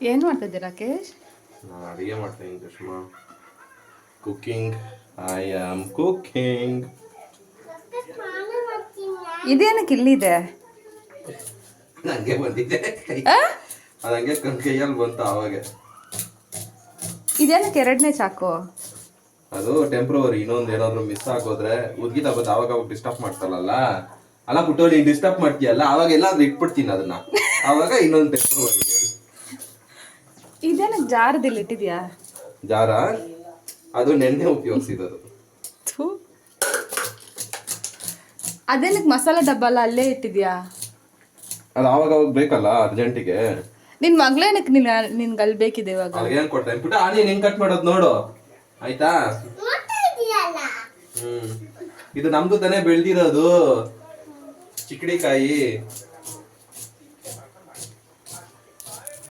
ಏನು ಮಾಡ್ತಿದ್ದೆ ರಾಕೇಶ್? ನಾನು ಅಡುಗೆ ಮಾಡ್ತೀನಿ Sushma. Cooking. I am cooking. ಇದೇನಕ್ಕೆ ಇಲ್ಲಿದೆ? ನಂಗೆ ಬಂದಿದೆ ಅದಂಗೆ ಕೈಯಲ್ಲಿ ಬಂತು ಆವಾಗ. ಇದೇನಕ್ಕೆ ಎರಡನೇ ಚಾಕು? ಅದು ಟೆಂಪ್ರವರಿ. ಇನ್ನೊಂದು ಏನಾದ್ರು ಮಿಸ್ ಆಗೋದ್ರೆ ಉದ್ಗಿತ ಬಂದು ಆವಾಗ ಡಿಸ್ಟರ್ಬ್ ಮಾಡ್ತಾರಲ್ಲ, ಅಲ್ಲ ಪುಟ್ಟು ನೀನ್ ಡಿಸ್ಟರ್ಬ್ ಮಾಡ್ತೀಯಲ್ಲ, ಅವಾಗ ಎಲ್ಲಾದ್ರೂ ಇಟ್ಬಿಡ್ತೀನಿ ಅದನ್ನ, ಅವಾಗ ಇನ್ನೊಂದು ಟೆಂಪ್ರವರಿ. ಇದೇನಕ್ಕೆ ಜಾರದಲ್ಲಿ ಇಟ್ಟಿದ್ಯಾ? ಜಾರ ಅದು ನೆನ್ನೆ ಉಪಯೋಗಿಸಿದದು. ಅದೇನಕ್ಕೆ ಮಸಾಲಾ ಡಬ್ಬ ಅಲ್ಲ ಅಲ್ಲೇ ಇಟ್ಟಿದ್ಯಾ? ಅದು ಆವಾಗ ಬೇಕಲ್ಲ ಅರ್ಜೆಂಟಿಗೆ. ನಿನ್ ಮಗಳೇನಕ್ಕೆ ನಿನ್ಗೆ ಅಲ್ಲಿ ಬೇಕಿದೆ ಇವಾಗ? ಏನ್ ಕೊಡ್ತೇನೆ ಪುಟ್ಟ, ನೀನ್ ಹೆಂಗ್ ಕಟ್ ಮಾಡೋದು ನೋಡು ಆಯ್ತಾ? ಇದು ನಮ್ದು ತಾನೇ ಬೆಳ್ದಿರೋದು ಚಿಕ್ಕಡಿಕಾಯಿ.